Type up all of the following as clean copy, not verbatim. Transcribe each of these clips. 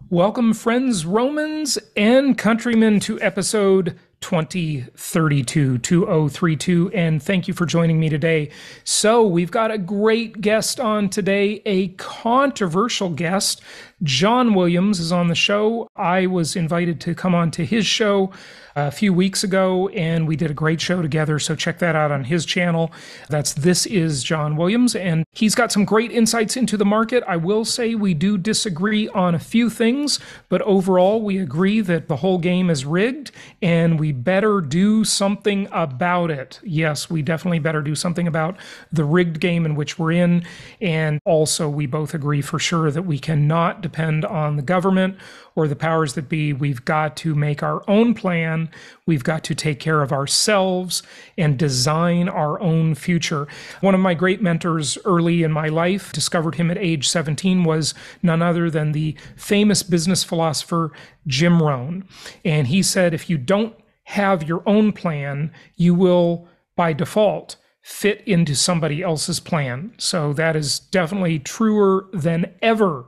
Welcome, friends, Romans, and countrymen, to episode 2032, and thank you for joining me today. So we've got a great guest on today, a controversial guest. John Williams is on the show. I was invited to come on to his show a few weeks ago, and we did a great show together, so check that out on his channel. This is John Williams, and he's got some great insights into the market. I will say we do disagree on a few things, but overall we agree that the whole game is rigged, and we better do something about it. Yes, we definitely better do something about the rigged game in which we're in, and also we both agree for sure that we cannot depend on the government or the powers that be. We've got to make our own plan. We've got to take care of ourselves and design our own future. One of my great mentors early in my life, discovered him at age 17, was none other than the famous business philosopher Jim Rohn. And he said, if you don't have your own plan, you will, by default, fit into somebody else's plan. So that is definitely truer than ever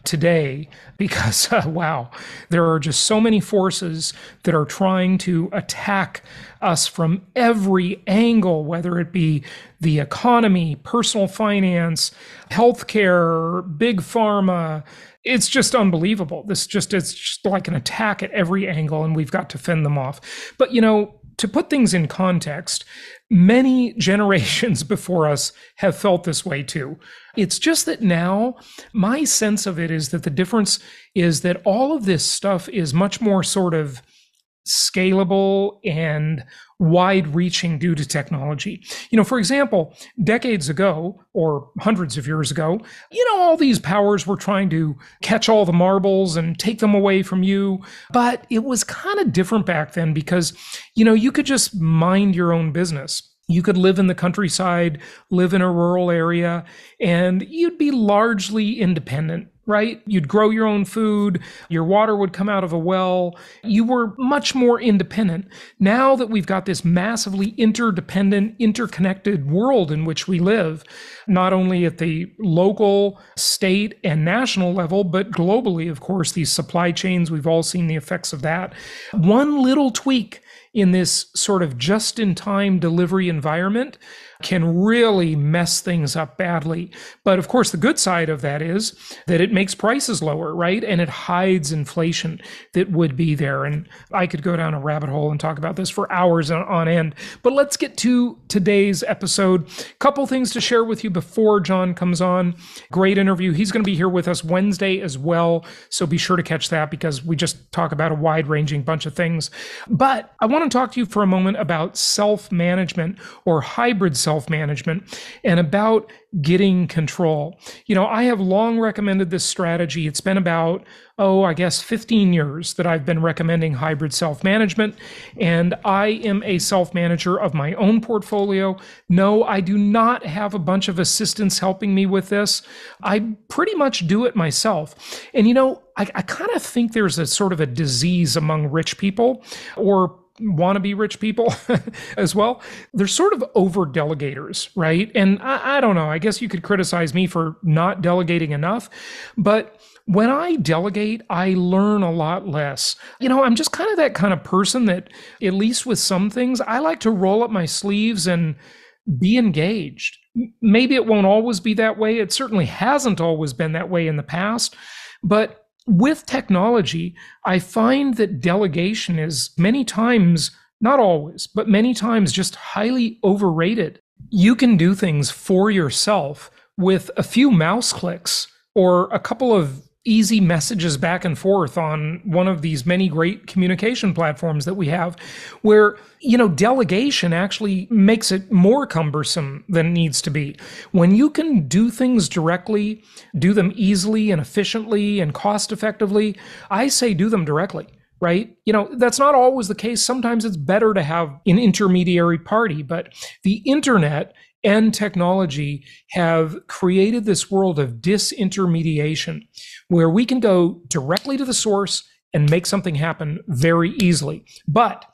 today, because wow, there are just so many forces that are trying to attack us from every angle, whether it be the economy, personal finance, healthcare, big pharma. It's just unbelievable. It's just like an attack at every angle, and we've got to fend them off. But to put things in context, many generations before us have felt this way too. It's just that now my sense of it is that the difference is that all of this stuff is much more sort of scalable and wide-reaching due to technology. For example, decades ago, or hundreds of years ago, all these powers were trying to catch all the marbles and take them away from you. But it was kind of different back then because, you could just mind your own business. You could live in the countryside, live in a rural area, and you'd be largely independent, right? You'd grow your own food, your water would come out of a well. You were much more independent. Now that we've got this massively interdependent, interconnected world in which we live, not only at the local, state, and national level, but globally, of course, these supply chains, we've all seen the effects of that. One little tweak in this sort of just-in-time delivery environment can really mess things up badly. But of course, the good side of that is that it makes prices lower, right? And it hides inflation that would be there. And I could go down a rabbit hole and talk about this for hours on end. But let's get to today's episode. Couple things to share with you before John comes on. Great interview. He's going to be here with us Wednesday as well. So be sure to catch that because we just talk about a wide-ranging bunch of things. But I want to talk to you for a moment about self-management or hybrid self-management and about getting control. I have long recommended this strategy. It's been about, 15 years that I've been recommending hybrid self-management, and I am a self-manager of my own portfolio. No, I do not have a bunch of assistants helping me with this. I pretty much do it myself. And I kind of think there's a sort of a disease among rich people, or wannabe rich people as well. They're sort of over delegators, right? And I don't know, I guess you could criticize me for not delegating enough, but when I delegate, I learn a lot less. I'm just kind of that kind of person that, at least with some things, I like to roll up my sleeves and be engaged. Maybe it won't always be that way. It certainly hasn't always been that way in the past, but with technology, I find that delegation is many times, not always, but many times just highly overrated. You can do things for yourself with a few mouse clicks or a couple of easy messages back and forth on one of these many great communication platforms that we have, where, delegation actually makes it more cumbersome than it needs to be. When you can do things directly, do them easily and efficiently and cost effectively, I say do them directly. Right? That's not always the case. Sometimes it's better to have an intermediary party, but the internet and technology have created this world of disintermediation where we can go directly to the source and make something happen very easily. But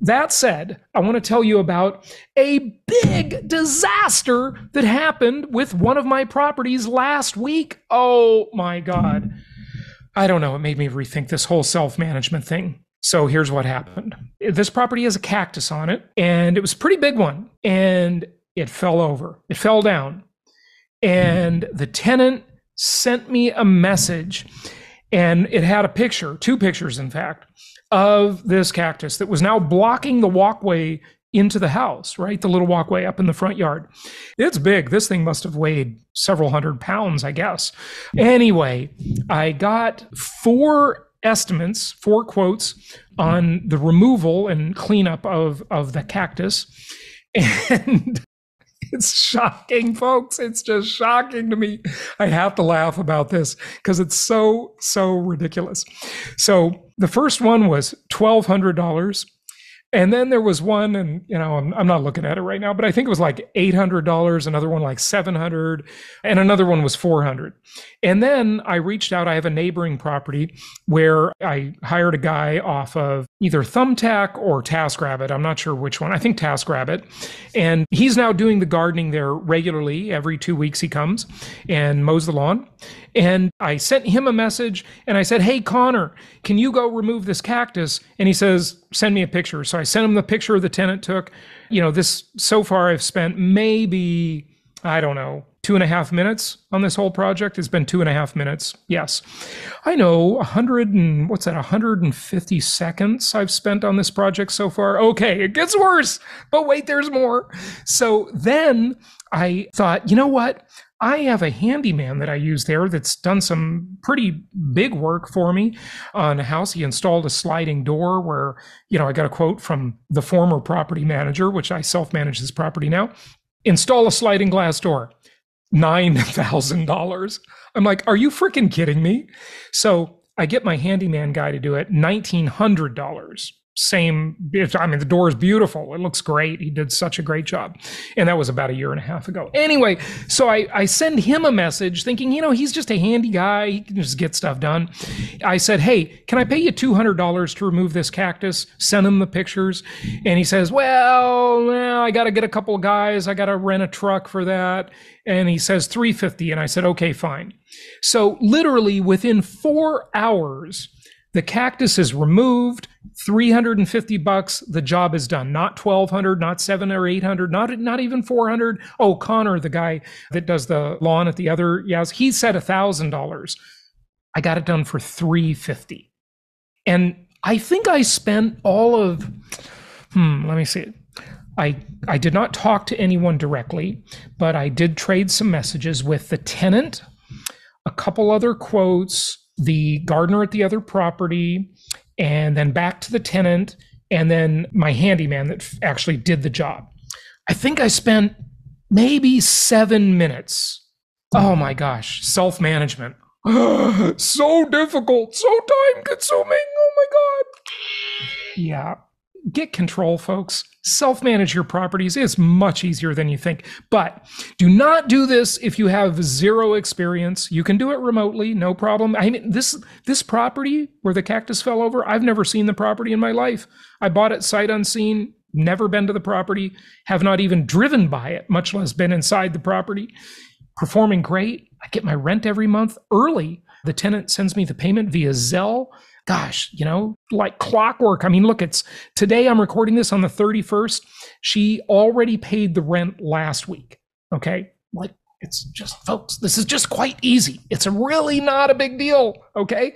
that said, I want to tell you about a big disaster that happened with one of my properties last week. Oh my God. I don't know, it made me rethink this whole self-management thing. So here's what happened. This property has a cactus on it, and it was a pretty big one, and it fell over. It fell down. And the tenant sent me a message, and it had a picture, two pictures, in fact, of this cactus that was now blocking the walkway into the house, right? The little walkway up in the front yard. It's big. This thing must have weighed several hundred pounds, I guess. Anyway, I got four estimates, four quotes on the removal and cleanup of the cactus. And it's shocking, folks. It's just shocking to me. I have to laugh about this because it's so ridiculous. So the first one was $1,200. And then there was one, and I'm not looking at it right now, but I think it was like $800, another one like $700, and another one was $400. And then I reached out. I have a neighboring property where I hired a guy off of either Thumbtack or TaskRabbit. I'm not sure which one. I think TaskRabbit. And he's now doing the gardening there regularly. Every 2 weeks he comes and mows the lawn. And I sent him a message and I said, hey, Connor, can you go remove this cactus? And he says, send me a picture. So I sent him the picture the tenant took. This so far I've spent maybe, I don't know, 2.5 minutes on this whole project. It's been 2.5 minutes. Yes. I know 150 seconds I've spent on this project so far. Okay, it gets worse, but wait, there's more. So then I thought, you know what? I have a handyman that I use there that's done some pretty big work for me on a house. He installed a sliding door where, I got a quote from the former property manager, which I self-manage this property now. Install a sliding glass door, $9,000. I'm like, are you freaking kidding me? So I get my handyman guy to do it, $1,900. The door is beautiful. It looks great. He did such a great job. And that was about 1.5 years ago. Anyway, so I send him a message thinking, he's just a handy guy. He can just get stuff done. I said, hey, can I pay you $200 to remove this cactus? Send him the pictures. And he says, well, I got to get a couple of guys. I got to rent a truck for that. And he says $350. And I said, okay, fine. So literally within 4 hours, the cactus is removed, $350. The job is done. Not $1,200, not $700 or $800, not even $400. Oh, Connor, the guy that does the lawn at the other, yes, he said $1,000. I got it done for $350. And I think I spent all of, let me see. I did not talk to anyone directly, but I did trade some messages with the tenant, a couple other quotes, the gardener at the other property, and then back to the tenant, and then my handyman that actually did the job. I think I spent maybe 7 minutes. Oh my gosh, self-management. So difficult, so time-consuming. Oh my God. Yeah. Get control, folks. Self-manage your properties. It's much easier than you think. But do not do this if you have zero experience. You can do it remotely, no problem. I mean, this property where the cactus fell over, I've never seen the property in my life. I bought it sight unseen, never been to the property, have not even driven by it, much less been inside the property. Performing great. I get my rent every month early. The tenant sends me the payment via Zelle. Gosh, like clockwork. I mean, look, today I'm recording this on the 31st. She already paid the rent last week. Okay. Like, it's just, folks, this is just quite easy. It's really not a big deal. Okay.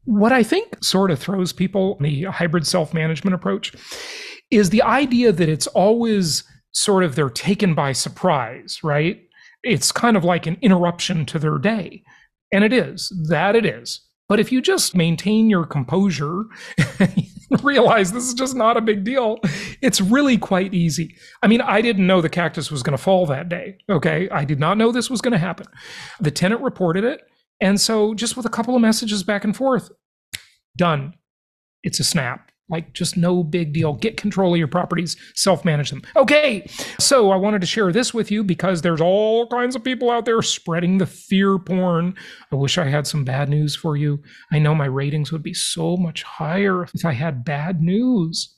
What I think sort of throws people in the hybrid self-management approach is the idea that it's always sort of they're taken by surprise, right? It's kind of like an interruption to their day. And it is. But if you just maintain your composure, realize this is just not a big deal, it's really quite easy. I mean, I didn't know the cactus was going to fall that day, okay? I did not know this was going to happen. The tenant reported it, and so just with a couple of messages back and forth, done. It's a snap. Like, just no big deal. Get control of your properties, self-manage them. Okay, so I wanted to share this with you because there's all kinds of people out there spreading the fear porn. I wish I had some bad news for you. I know my ratings would be so much higher if I had bad news.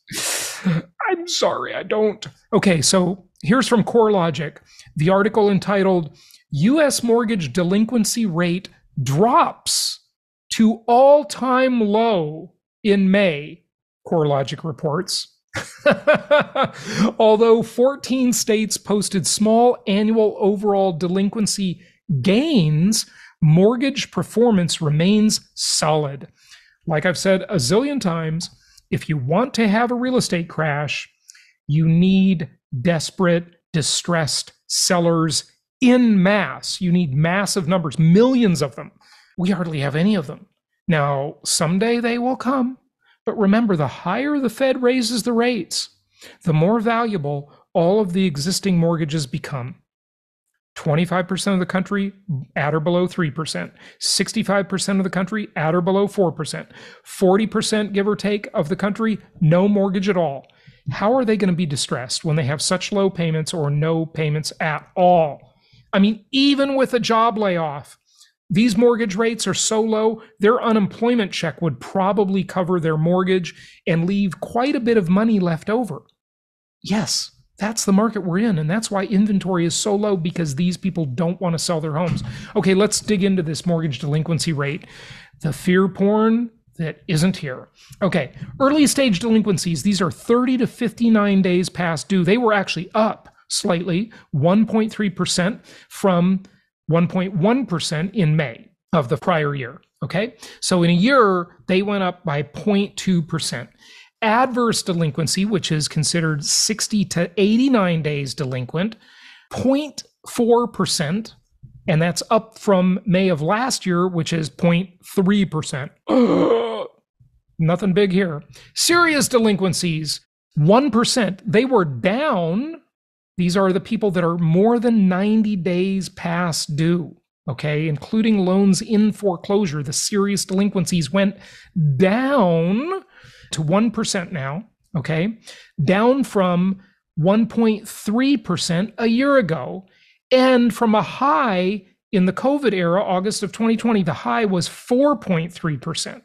I'm sorry, I don't. Okay, so here's from Corelogic, the article entitled, U.S. Mortgage Delinquency Rate Drops to all-time low in May, Corelogic reports. Although 14 states posted small annual overall delinquency gains, mortgage performance remains solid. Like I've said a zillion times, if you want to have a real estate crash, you need desperate, distressed sellers in mass. You need massive numbers, millions of them. We hardly have any of them. Now, someday they will come. But remember, the higher the Fed raises the rates, the more valuable all of the existing mortgages become. 25% of the country at or below 3%, 65% of the country at or below 4%, 40%, give or take, of the country, no mortgage at all. How are they going to be distressed when they have such low payments or no payments at all? I mean, even with a job layoff, these mortgage rates are so low, their unemployment check would probably cover their mortgage and leave quite a bit of money left over. Yes, that's the market we're in, and that's why inventory is so low, because these people don't want to sell their homes. Okay, let's dig into this mortgage delinquency rate. The fear porn that isn't here. Okay, early stage delinquencies, these are 30 to 59 days past due. They were actually up slightly, 1.3% from 1.1% in May of the prior year. Okay, so in a year, they went up by 0.2%. Adverse delinquency, which is considered 60 to 89 days delinquent, 0.4%, and that's up from May of last year, which is 0.3%. Nothing big here. Serious delinquencies, 1%. They were down. These are the people that are more than 90 days past due, okay, including loans in foreclosure. The serious delinquencies went down to 1% now, okay, down from 1.3% a year ago. And from a high in the COVID era, August of 2020, the high was 4.3%,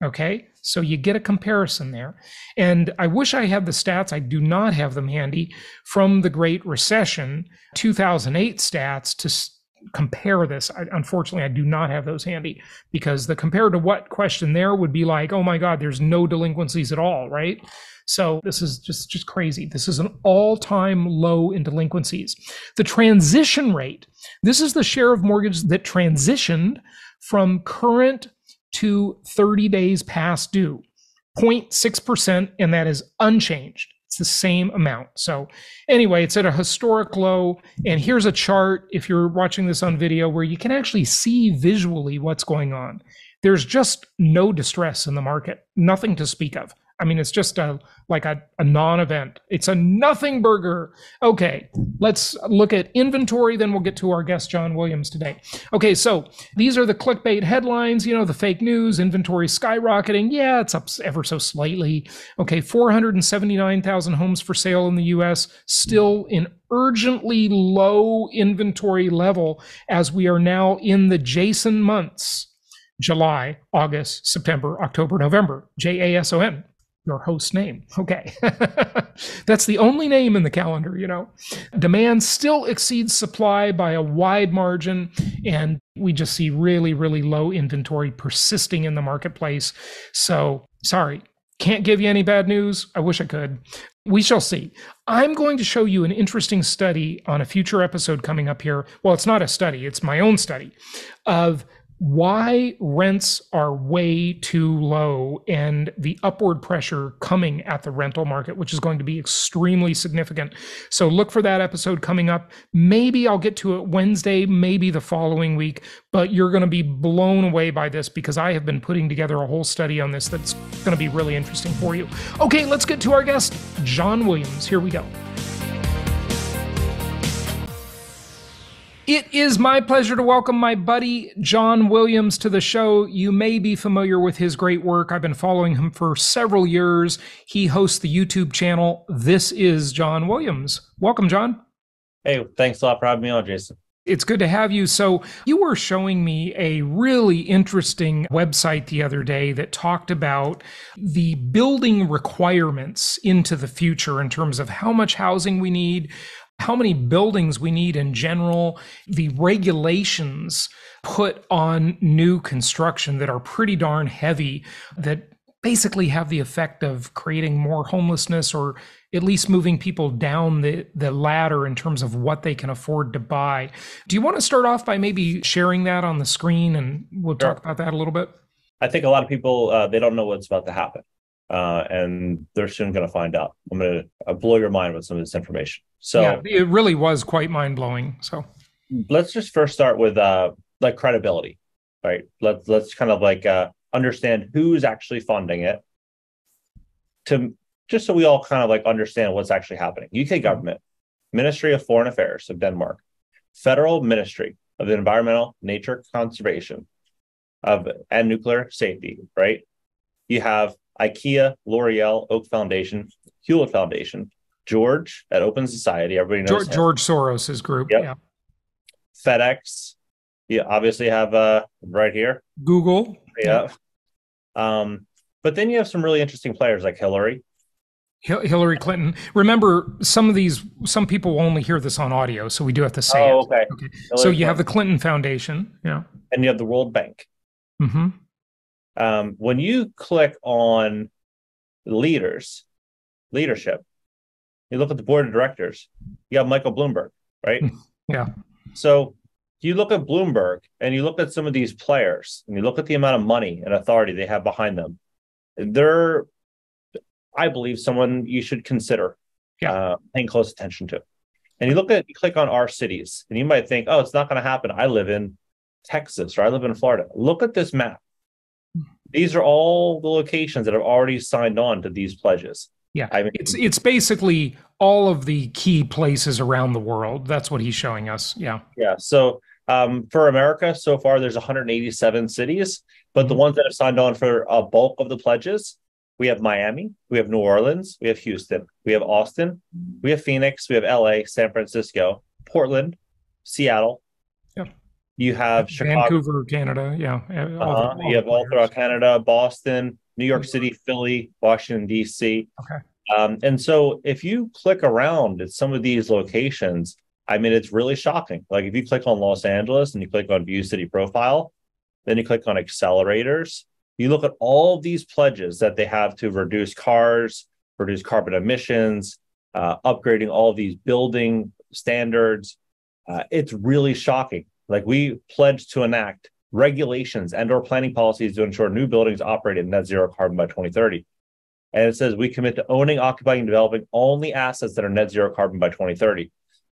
okay? So you get a comparison there. And I wish I had the stats. I do not have them handy from the Great Recession, 2008 stats to compare this. Unfortunately, I do not have those handy, because the compare to what question there would be like, oh my God, there's no delinquencies at all, right? So this is just crazy. This is an all-time low in delinquencies. The transition rate, this is the share of mortgage that transitioned from current to 30 days past due, 0.6%, and that is unchanged. It's the same amount. So anyway, it's at a historic low. And here's a chart, if you're watching this on video, where you can actually see visually what's going on. There's just no distress in the market, nothing to speak of. I mean, it's just like a non-event. It's a nothing burger. Okay, let's look at inventory, then we'll get to our guest, John Williams, today. Okay, so these are the clickbait headlines, you know, the fake news, inventory skyrocketing. Yeah, it's up ever so slightly. Okay, 479,000 homes for sale in the US, still in urgently low inventory level as we are now in the Jason months. July, August, September, October, November, JASON. Your host name. Okay. That's the only name in the calendar, you know. Demand still exceeds supply by a wide margin, and we just see really, really low inventory persisting in the marketplace. So, sorry, can't give you any bad news. I wish I could. We shall see. I'm going to show you an interesting study on a future episode coming up here. Well, it's not a study, it's my own study of why rents are way too low and the upward pressure coming at the rental market, which is going to be extremely significant. So look for that episode coming up. Maybe I'll get to it Wednesday, maybe the following week, but you're going to be blown away by this because I have been putting together a whole study on this that's going to be really interesting for you. Okay, let's get to our guest, John Williams. Here we go. It is my pleasure to welcome my buddy, John Williams, to the show. You may be familiar with his great work. I've been following him for several years. He hosts the YouTube channel, This is John Williams. Welcome, John. Hey, thanks a lot for having me on, Jason. It's good to have you. So you were showing me a really interesting website the other day that talked about the building requirements into the future in terms of how much housing we need, how many buildings we need in general, the regulations put on new construction that are pretty darn heavy, that basically have the effect of creating more homelessness, or at least moving people down the ladder in terms of what they can afford to buy. Do you want to start off by maybe sharing that on the screen, and we'll talk about that a little bit? I think a lot of people, they don't know what's about to happen, and they're soon going to find out. I'm going to blow your mind with some of this information. So yeah, it really was quite mind-blowing. So let's just first start with like credibility, right? Let's kind of like understand who's actually funding it, to just so we all kind of like understand what's actually happening. UK government, Ministry of Foreign Affairs of Denmark, Federal Ministry of the Environmental, Nature Conservation and Nuclear Safety, right? You have IKEA, L'Oreal, Oak Foundation, Hewlett Foundation, George at Open Society. Everybody knows George Soros's group. Yep. Yeah. FedEx. You obviously have right here. Google. Yeah. But then you have some really interesting players like Hillary Clinton. Remember, some people will only hear this on audio, so we do have to say it. Okay. So you have the Clinton Foundation. Yeah. And you have the World Bank. Mm-hmm. When you click on leadership, you look at the board of directors, you have Michael Bloomberg, right? Yeah. So you look at Bloomberg and you look at some of these players and you look at the amount of money and authority they have behind them. They're, I believe, someone you should consider paying close attention to. And you click on our cities and you might think, oh, it's not going to happen. I live in Texas or I live in Florida. Look at this map. These are all the locations that have already signed on to these pledges. Yeah, I mean, it's basically all of the key places around the world. That's what he's showing us. Yeah. Yeah. So for America, so far, there's 187 cities, but the ones that have signed on for a bulk of the pledges, we have Miami, we have New Orleans, we have Houston, we have Austin, we have Phoenix, we have LA, San Francisco, Portland, Seattle. Yeah. You have Chicago, Vancouver, Canada. Yeah. You have all throughout Canada, Boston, New York City, Philly, Washington, D.C. Okay. And so if you click around at some of these locations, I mean, it's really shocking. Like if you click on Los Angeles and you click on View City Profile, then you click on accelerators, you look at all of these pledges that they have to reduce cars, reduce carbon emissions, upgrading all of these building standards. It's really shocking. Like we pledge to enact regulations and or planning policies to ensure new buildings operate at net zero carbon by 2030. And it says we commit to owning, occupying, and developing only assets that are net zero carbon by 2030.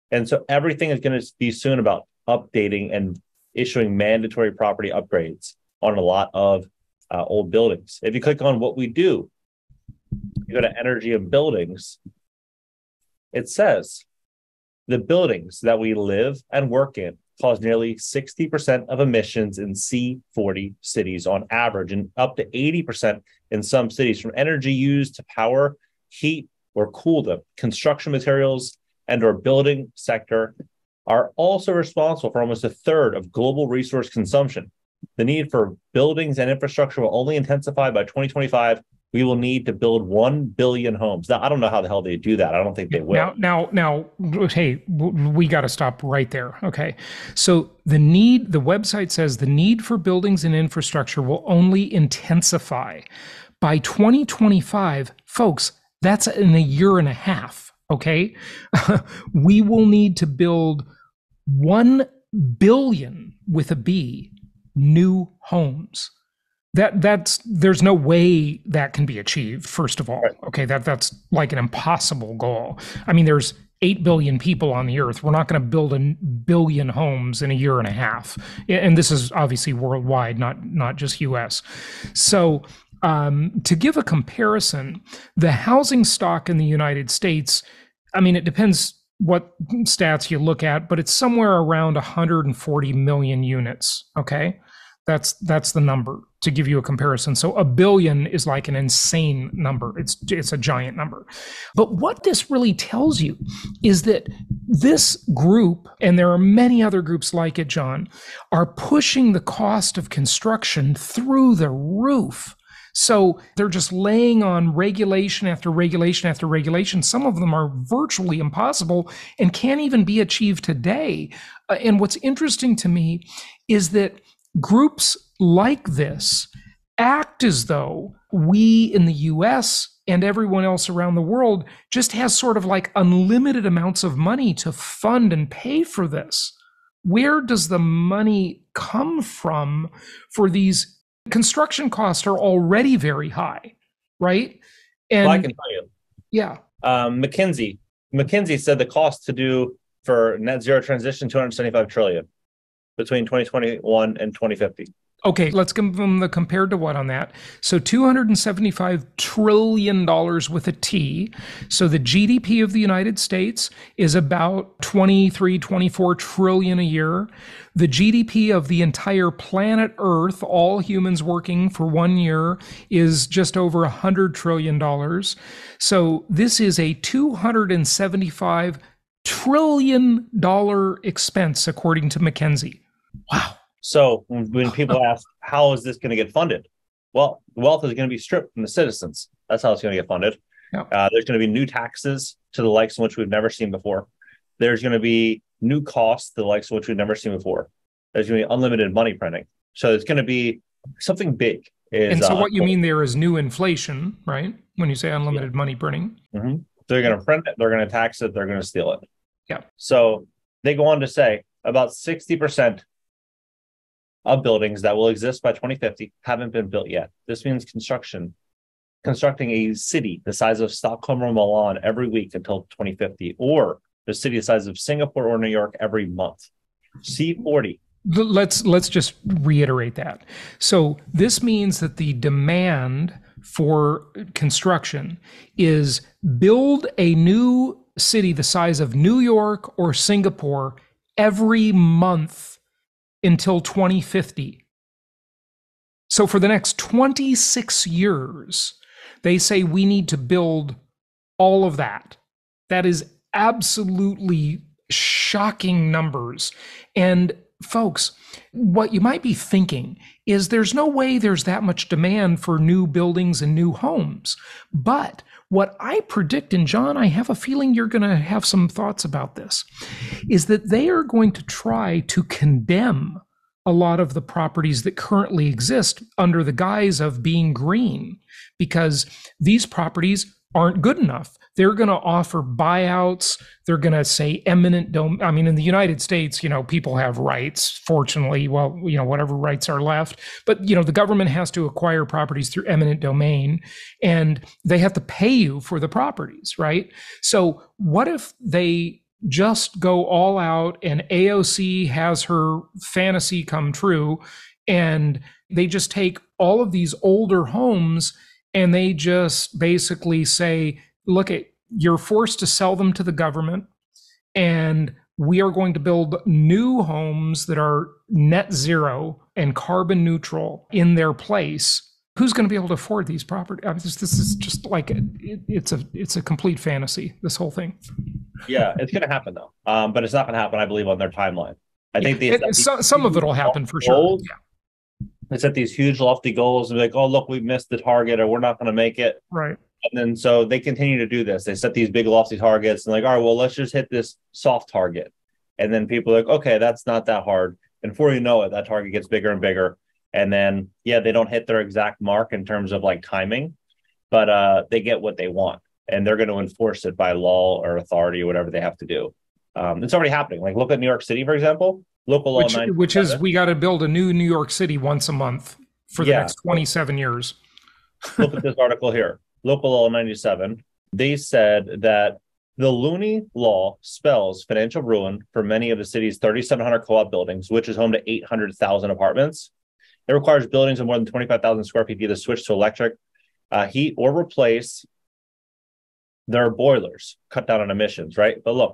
And so everything is going to be soon about updating and issuing mandatory property upgrades on a lot of old buildings. If you click on what we do, you go to energy and buildings, it says the buildings that we live and work in cause nearly 60% of emissions in C40 cities on average, and up to 80% in some cities, from energy used to power, heat, or cool them. Construction materials and our building sector are also responsible for almost a third of global resource consumption. The need for buildings and infrastructure will only intensify by 2025. We will need to build 1 billion homes. Now, I don't know how the hell they do that. I don't think they will. Now, hey, we got to stop right there. Okay. So the website says the need for buildings and infrastructure will only intensify by 2025. Folks, that's in a year and a half. Okay. We will need to build 1 billion with a B new homes. There's no way that can be achieved, first of all. Okay, that's like an impossible goal. I mean, there's 8 billion people on the earth. We're not going to build 1 billion homes in a year and a half. And this is obviously worldwide, not just US. So to give a comparison, the housing stock in the United States, I mean, it depends what stats you look at, but it's somewhere around 140 million units. Okay. That's the number to give you a comparison. So 1 billion is like an insane number. It's a giant number. But what this really tells you is that this group, and there are many other groups like it, John, are pushing the cost of construction through the roof. So they're just laying on regulation after regulation after regulation. Some of them are virtually impossible and can't even be achieved today. And what's interesting to me is that groups like this act as though we in the US and everyone else around the world just has sort of like unlimited amounts of money to fund and pay for this. Where does the money come from for these? Construction costs are already very high, right? And well, I can tell you. Yeah. McKinsey said the cost to do for net zero transition 275 trillion between 2021 and 2050. Okay, let's give them the compared to what on that. So $275 trillion with a T. So the GDP of the United States is about 23, 24 trillion a year. The GDP of the entire planet Earth, all humans working for 1 year, is just over $100 trillion. So this is a $275 trillion expense, according to McKinsey. Wow. So when people ask, how is this going to get funded? Well, the wealth is going to be stripped from the citizens. That's how it's going to get funded. Yep. There's going to be new taxes to the likes in which we've never seen before. There's going to be new costs to the likes of which we've never seen before. There's going to be unlimited money printing. So it's going to be something big. And so what you mean there is new inflation, right? When you say unlimited money printing. Mm-hmm. They're going to print it. They're going to tax it. They're going to steal it. Yeah. So they go on to say about 60% of buildings that will exist by 2050 haven't been built yet. This means constructing a city the size of Stockholm or Milan every week until 2050, or the city the size of Singapore or New York every month. C40. Let's just reiterate that. So this means that the demand for construction is build a new city the size of New York or Singapore every month until 2050. So for the next 26 years, they say we need to build all of that. That is absolutely shocking numbers. And folks, what you might be thinking is there's no way there's that much demand for new buildings and new homes. But what I predict, and John, I have a feeling you're going to have some thoughts about this, is that they are going to try to condemn a lot of the properties that currently exist under the guise of being green, because these properties aren't good enough. They're going to offer buyouts. They're going to say eminent domain. I mean, in the United States, people have rights, fortunately, well, whatever rights are left. But, the government has to acquire properties through eminent domain, and they have to pay you for the properties, right? So what if they just go all out and AOC has her fantasy come true, and they just take all of these older homes and they just basically say, look, you're forced to sell them to the government, and we are going to build new homes that are net zero and carbon neutral in their place. Who's going to be able to afford these properties? I mean, this is just like it's a complete fantasy, this whole thing. Yeah, it's going to happen though, but it's not going to happen, I believe, on their timeline. I think some of it will happen for sure. Yeah. They set these huge lofty goals and be like, oh, look, we missed the target, or we're not going to make it. Right. And then so they continue to do this. They set these big lofty targets and like, all right, well, let's just hit this soft target. And then people are like, okay, that's not that hard. And before you know it, that target gets bigger and bigger. And then, yeah, they don't hit their exact mark in terms of like timing, but they get what they want. And they're going to enforce it by law or authority or whatever they have to do. It's already happening. Like, look at New York City, for example. Local law which is we got to build a new New York City once a month for the next 27 years. Look at this article here. Local Law 97. They said that the Looney Law spells financial ruin for many of the city's 3,700 co-op buildings, which is home to 800,000 apartments. It requires buildings of more than 25,000 square feet to either switch to electric, heat, or replace their boilers, cut down on emissions, right? But look,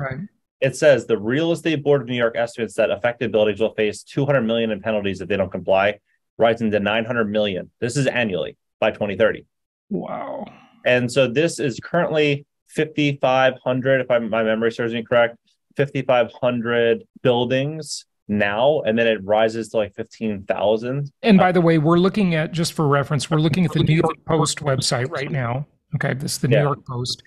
It says the Real Estate Board of New York estimates that affected buildings will face $200 million in penalties if they don't comply, rising to $900 million. This is annually by 2030. Wow. And so this is currently 5,500, if my memory serves me correct, 5,500 buildings now, and then it rises to like 15,000. And by the way, we're looking at, just for reference, we're looking at the New York Post website right now. Okay, this is the New Yeah. York Post.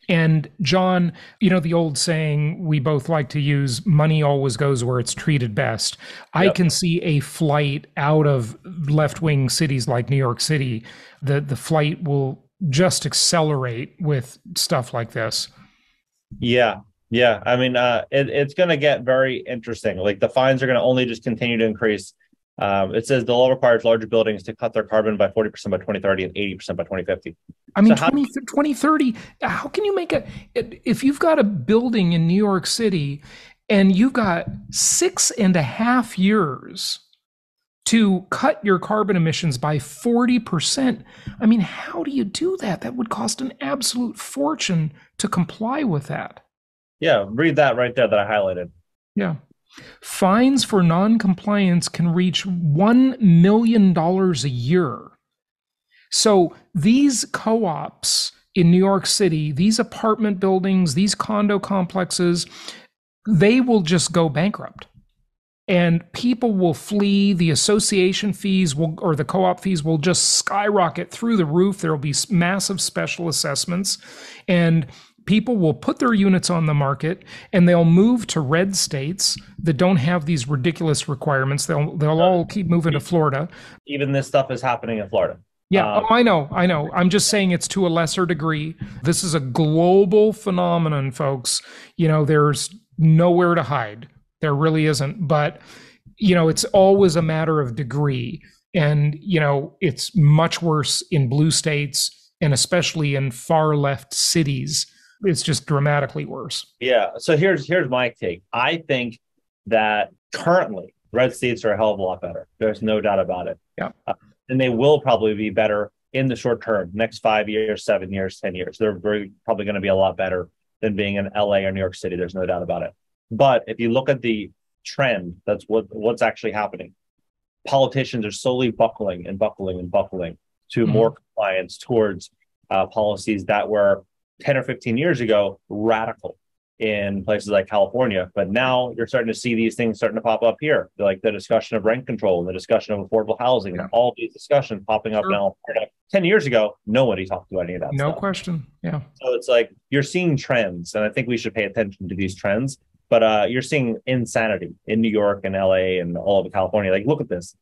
And John, the old saying we both like to use, money always goes where it's treated best. I Yep. can see a flight out of left-wing cities like New York City. The flight will just accelerate with stuff like this. Yeah. Yeah. I mean, it's going to get very interesting. Like the fines are going to only just continue to increase. It says the law requires larger buildings to cut their carbon by 40% by 2030 and 80% by 2050. I mean, So how, 2030, how can you make if you've got a building in New York City and you've got 6.5 years to cut your carbon emissions by 40%, I mean, how do you do that? That would cost an absolute fortune to comply with that. yeah, read that right there that I highlighted. Yeah. Fines for non-compliance can reach $1 million a year. So these co-ops in New York City, these apartment buildings, these condo complexes, they will just go bankrupt. And people will flee. The association fees or the co-op fees will just skyrocket through the roof. There will be massive special assessments, and people will put their units on the market, and they'll move to red states that don't have these ridiculous requirements. They'll all keep moving to Florida. Even this stuff is happening in Florida. Yeah, I know. I'm just saying it's to a lesser degree. This is a global phenomenon, folks. There's nowhere to hide. There really isn't. But, it's always a matter of degree. And, it's much worse in blue states and especially in far left cities. It's just dramatically worse. Yeah. So here's my take. I think that currently red states are a hell of a lot better. There's no doubt about it. Yeah. And they will probably be better in the short term, next 5 years, 7 years, 10 years. They're probably going to be a lot better than being in LA or New York City. There's no doubt about it. But if you look at the trend, that's what's actually happening. Politicians are slowly buckling to more compliance towards policies that were 10 or 15 years ago radical in places like California. But now you're starting to see these things starting to pop up here, like the discussion of rent control and the discussion of affordable housing, and all these discussions popping up now. 10 years ago, nobody talked about any of that No stuff. question. Yeah. So it's like you're seeing trends, and I think we should pay attention to these trends. But you're seeing insanity in New York and LA and all of California. Like, look at this.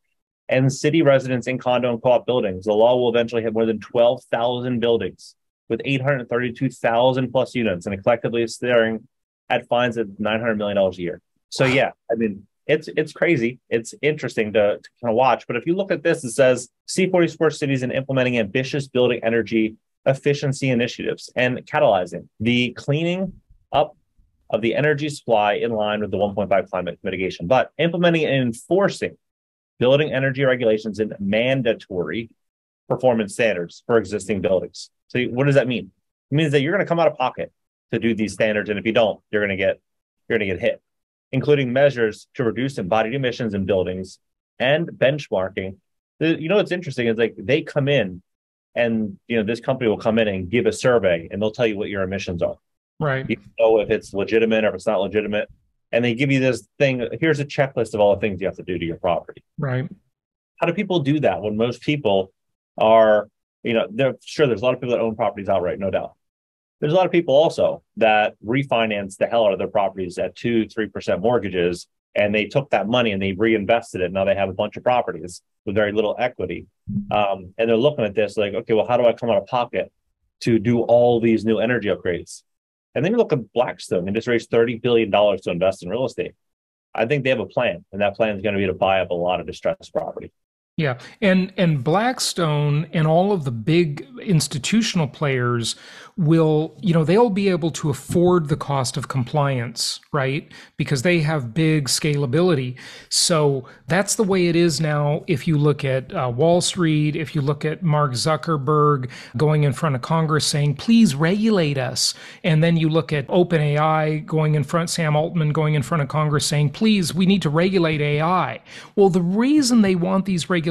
And city residents in condo and co-op buildings, the law will eventually have more than 12,000 buildings with 832,000 plus units, and collectively staring at fines of $900 million a year. So yeah, I mean, it's crazy. It's interesting to kind of watch. But if you look at this, it says C40 support cities in implementing ambitious building energy efficiency initiatives and catalyzing the cleaning up of the energy supply in line with the 1.5 climate mitigation, but implementing and enforcing building energy regulations and mandatory performance standards for existing buildings. So what does that mean? It means that you're going to come out of pocket to do these standards, and if you don't, you're going to get hit, including measures to reduce embodied emissions in buildings and benchmarking. What's interesting is like they come in, and this company will come in and give a survey, and they'll tell you what your emissions are. Right. You know if it's legitimate or if it's not legitimate, and they give you this thing. Here's a checklist of all the things you have to do to your property. Right. How do people do that when most people are, there's a lot of people that own properties outright, no doubt. There's a lot of people also that refinance the hell out of their properties at 2-3% mortgages, and they took that money and they reinvested it. Now they have a bunch of properties with very little equity. And they're looking at this like, okay, well, how do I come out of pocket to do all these new energy upgrades? And then you look at Blackstone and just raised $30 billion to invest in real estate. I think they have a plan, and that plan is going to be to buy up a lot of distressed property. Yeah. And Blackstone and all of the big institutional players will, they'll be able to afford the cost of compliance, right? Because they have big scalability. So that's the way it is now. If you look at Wall Street, if you look at Mark Zuckerberg going in front of Congress saying, please regulate us. And then you look at OpenAI going in front, Sam Altman going in front of Congress saying, please, we need to regulate AI. Well, the reason they want these regulations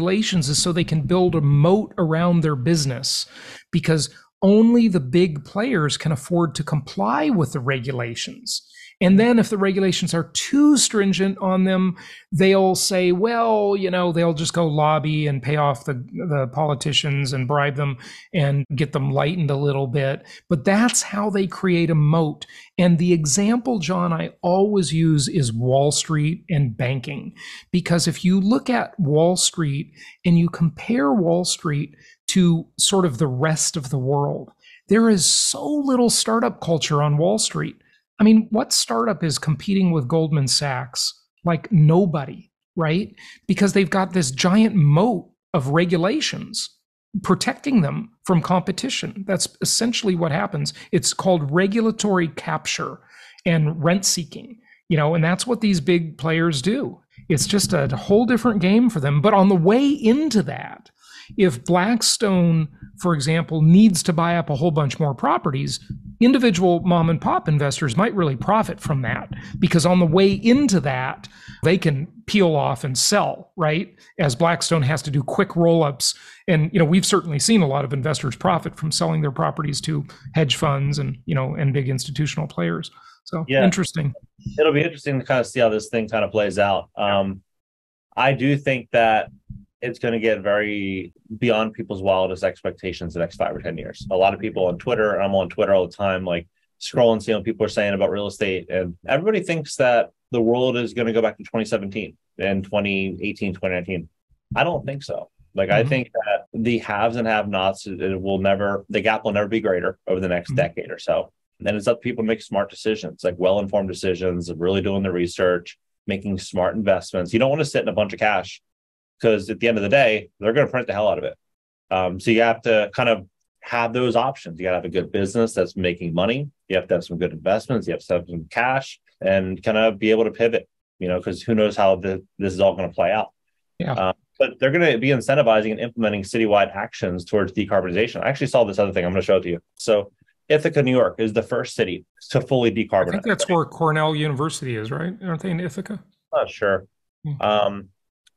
is so they can build a moat around their business, because only the big players can afford to comply with the regulations. And then if the regulations are too stringent on them, they'll say, well, they'll just go lobby and pay off the politicians and bribe them and get them lightened a little bit. But that's how they create a moat. And the example, John, I always use is Wall Street and banking. Because if you look at Wall Street and you compare Wall Street to sort of the rest of the world, there is so little startup culture on Wall Street. I mean, what startup is competing with Goldman Sachs? Like nobody, right? Because they've got this giant moat of regulations protecting them from competition. That's essentially what happens. It's called regulatory capture and rent seeking, and that's what these big players do. It's just a whole different game for them. But on the way into that, if Blackstone, for example, needs to buy up a whole bunch more properties, individual mom and pop investors might really profit from that, because on the way into that, they can peel off and sell, right? As Blackstone has to do quick roll-ups. And, we've certainly seen a lot of investors profit from selling their properties to hedge funds and, and big institutional players. So yeah, interesting. It'll be interesting to kind of see how this thing kind of plays out. I do think that it's going to get very beyond people's wildest expectations the next 5 or 10 years. A lot of people on Twitter, I'm on Twitter all the time, like scrolling, seeing what people are saying about real estate. And everybody thinks that the world is going to go back to 2017 and 2018, 2019. I don't think so. I think that the haves and have-nots, the gap will never be greater over the next decade or so. And then it's up to people to make smart decisions, like well-informed decisions, really doing the research, making smart investments. You don't want to sit in a bunch of cash, because at the end of the day, they're going to print the hell out of it. So you have to kind of have those options. You got to have a good business that's making money. You have to have some good investments. You have to have some cash and kind of be able to pivot, because who knows how this is all going to play out. Yeah. But they're going to be incentivizing and implementing citywide actions towards decarbonization. I actually saw this other thing. I'm going to show it to you. So Ithaca, New York is the first city to fully decarbonize. I think that's where Cornell University is, right? Aren't they in Ithaca? Not sure.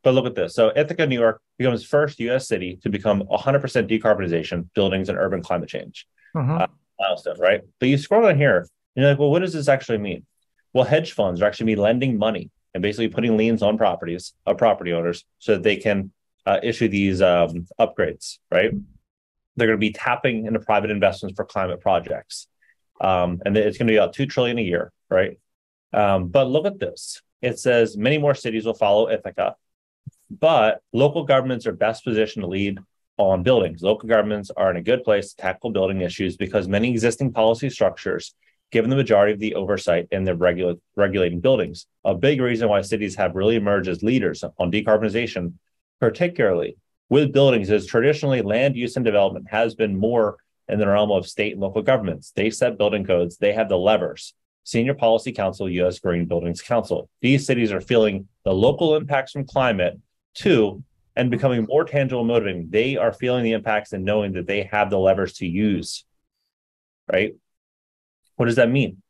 But look at this. So Ithaca, New York becomes first U.S. city to become 100% decarbonization, buildings, and urban climate change. Milestone, right? But you scroll down here, and you're like, well, what does this actually mean? Well, hedge funds are actually lending money and basically putting liens on properties of property owners so that they can issue these upgrades, right? They're going to be tapping into private investments for climate projects. And it's going to be about $2 trillion a year, right? But look at this. It says many more cities will follow Ithaca, but local governments are best positioned to lead on buildings. Local governments are in a good place to tackle building issues because many existing policy structures given the majority of the oversight in the regulating buildings. A big reason why cities have really emerged as leaders on decarbonization, particularly with buildings, is traditionally land use and development has been more in the realm of state and local governments. They set building codes. They have the levers. Senior Policy Council, U.S. Green Buildings Council. These cities are feeling the local impacts from climate too, and becoming more tangible and motivating. They are feeling the impacts and knowing that they have the levers to use, right? What does that mean?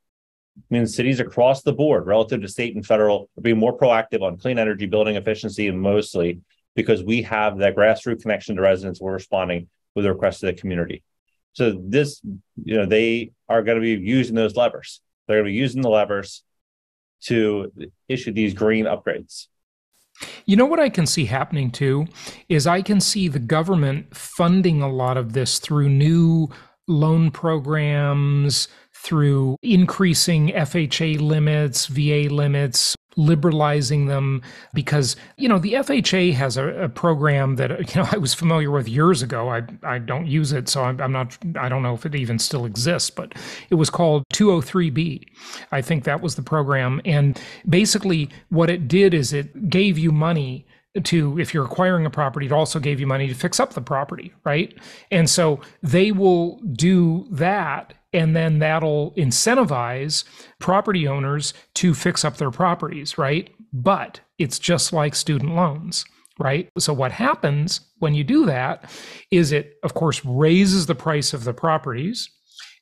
It means cities across the board, relative to state and federal, are being more proactive on clean energy, building efficiency, and mostly because we have that grassroots connection to residents. We're responding with a request to the community. So this, they are going to be using those levers. They're going to be using the levers to issue these green upgrades. What I can see happening too is I can see the government funding a lot of this through new loan programs, through increasing FHA limits, VA limits, liberalizing them, because, the FHA has a program that, I was familiar with years ago. I don't use it, so I don't know if it even still exists, but it was called 203B. I think that was the program. And basically what it did is it gave you money to, if you're acquiring a property, it also gave you money to fix up the property, right? And so they will do that, and then that'll incentivize property owners to fix up their properties, right? But it's just like student loans, right? So what happens when you do that is it, of course, raises the price of the properties,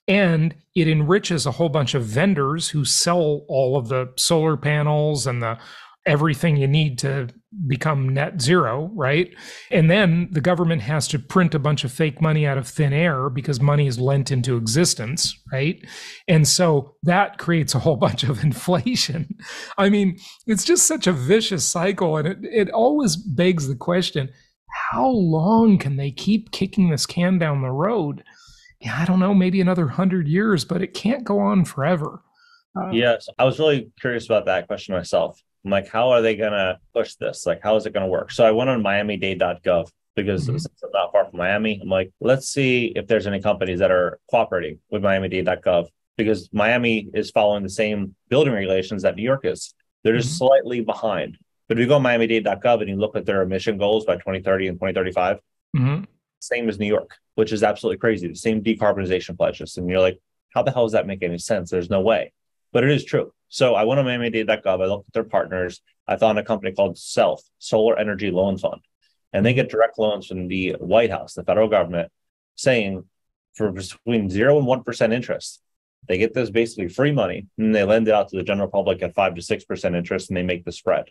and it enriches a whole bunch of vendors who sell all of the solar panels and the everything you need to become net zero, right? And then the government has to print a bunch of fake money out of thin air because money is lent into existence, right? And so that creates a whole bunch of inflation. I mean, it's just such a vicious cycle. And it always begs the question, how long can they keep kicking this can down the road? Yeah, I don't know, maybe another 100 years, but it can't go on forever. Yes, I was really curious about that question myself. I'm like, how are they going to push this? Like, how is it going to work? So I went on miamidade.gov because since I'm not far from Miami, I'm like, let's see if there's any companies that are cooperating with miamidade.gov because Miami is following the same building regulations that New York is. They're just slightly behind. But if you go on miamidade.gov and you look at their emission goals by 2030 and 2035, same as New York, which is absolutely crazy. The same decarbonization pledges. And you're like, how the hell does that make any sense? There's no way. But it is true. So I went on miamidade.gov. I looked at their partners. I found a company called SELF, Solar Energy Loan Fund. And they get direct loans from the White House, the federal government, saying for between 0 and 1% interest. They get this basically free money, and they lend it out to the general public at 5 to 6% interest, and they make the spread.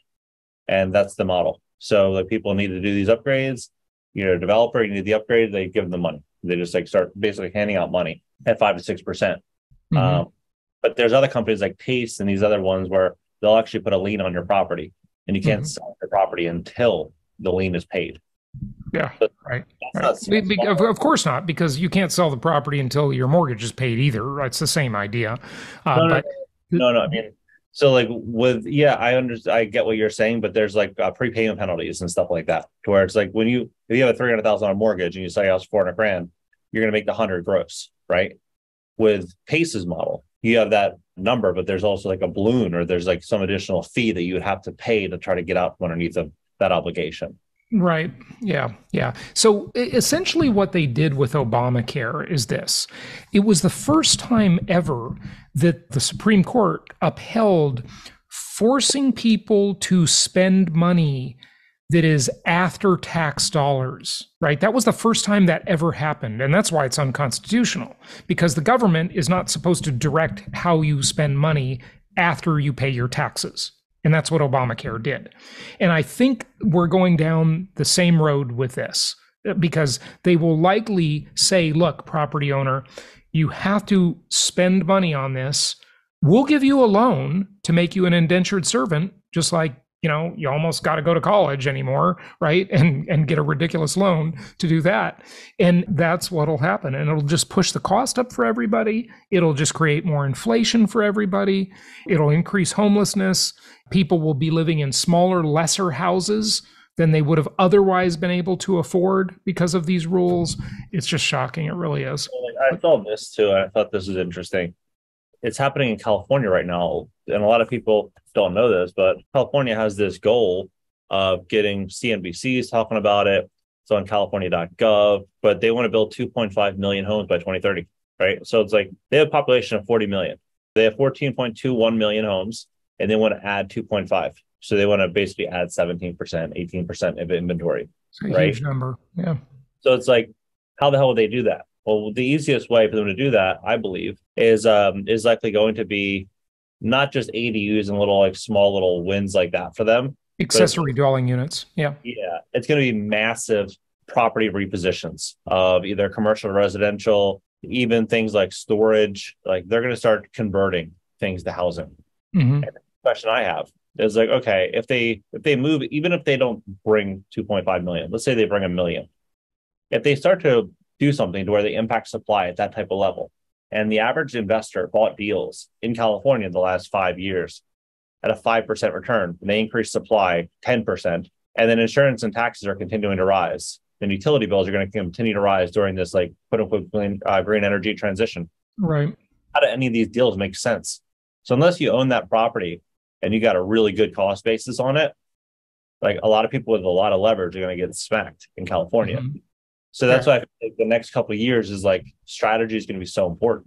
And that's the model. So like people need to do these upgrades. You're a developer, you need the upgrade, they give them the money. They just like start basically handing out money at 5 to 6%. But there's other companies like Pace and these other ones where they'll actually put a lien on your property and you can't sell your property until the lien is paid. Yeah, so right. Of course not, because you can't sell the property until your mortgage is paid either. It's the same idea. No, I mean, so like I get what you're saying, but there's like prepayment penalties and stuff like that, to where it's like if you have a $300,000 mortgage and you sell your house for $400,000, you're going to make the 100 gross, right? With Pace's model, you have that number, but there's also like a balloon or there's like some additional fee that you would have to pay to try to get out from underneath of that obligation. Right. Yeah. Yeah. So essentially what they did with Obamacare is this. It was the first time ever that the Supreme Court upheld forcing people to spend money that is after tax dollars, right? That was the first time that ever happened. And that's why it's unconstitutional, because the government is not supposed to direct how you spend money after you pay your taxes. And that's what Obamacare did. And I think we're going down the same road with this, because they will likely say, look, property owner, you have to spend money on this. We'll give you a loan to make you an indentured servant, just like, you almost got to go to college anymore, right? And get a ridiculous loan to do that. And that's what'll happen. And it'll just push the cost up for everybody. It'll just create more inflation for everybody. It'll increase homelessness. People will be living in smaller, lesser houses than they would have otherwise been able to afford because of these rules. It's just shocking. It really is. I saw this too. And I thought this was interesting. It's happening in California right now. And a lot of people don't know this, but California has this goal of getting CNBC's talking about it. It's on california.gov, but they want to build 2.5 million homes by 2030, right? So it's like they have a population of 40 million. They have 14.21 million homes, and they want to add 2.5. So they want to basically add 17%, 18% of inventory, it's a huge number. Yeah. So it's like, how the hell would they do that? Well, the easiest way for them to do that, I believe, is likely going to be not just ADUs and little small little wins like that for them. Accessory dwelling units. Yeah. Yeah. It's going to be massive property repositions of either commercial or residential, even things like storage. Like they're going to start converting things to housing. And the question I have is like, okay, if they move, even if they don't bring 2.5 million, let's say they bring 1 million. If they start to do something to where they impact supply at that type of level, and the average investor bought deals in California in the last 5 years at a 5% return, and they increase supply 10%, and then insurance and taxes are continuing to rise, then utility bills are going to continue to rise during this quote unquote green energy transition. Right. How do any of these deals make sense? So unless you own that property and you got a really good cost basis on it, like a lot of people with a lot of leverage are going to get smacked in California. So that's why I think the next couple of years is strategy is going to be so important.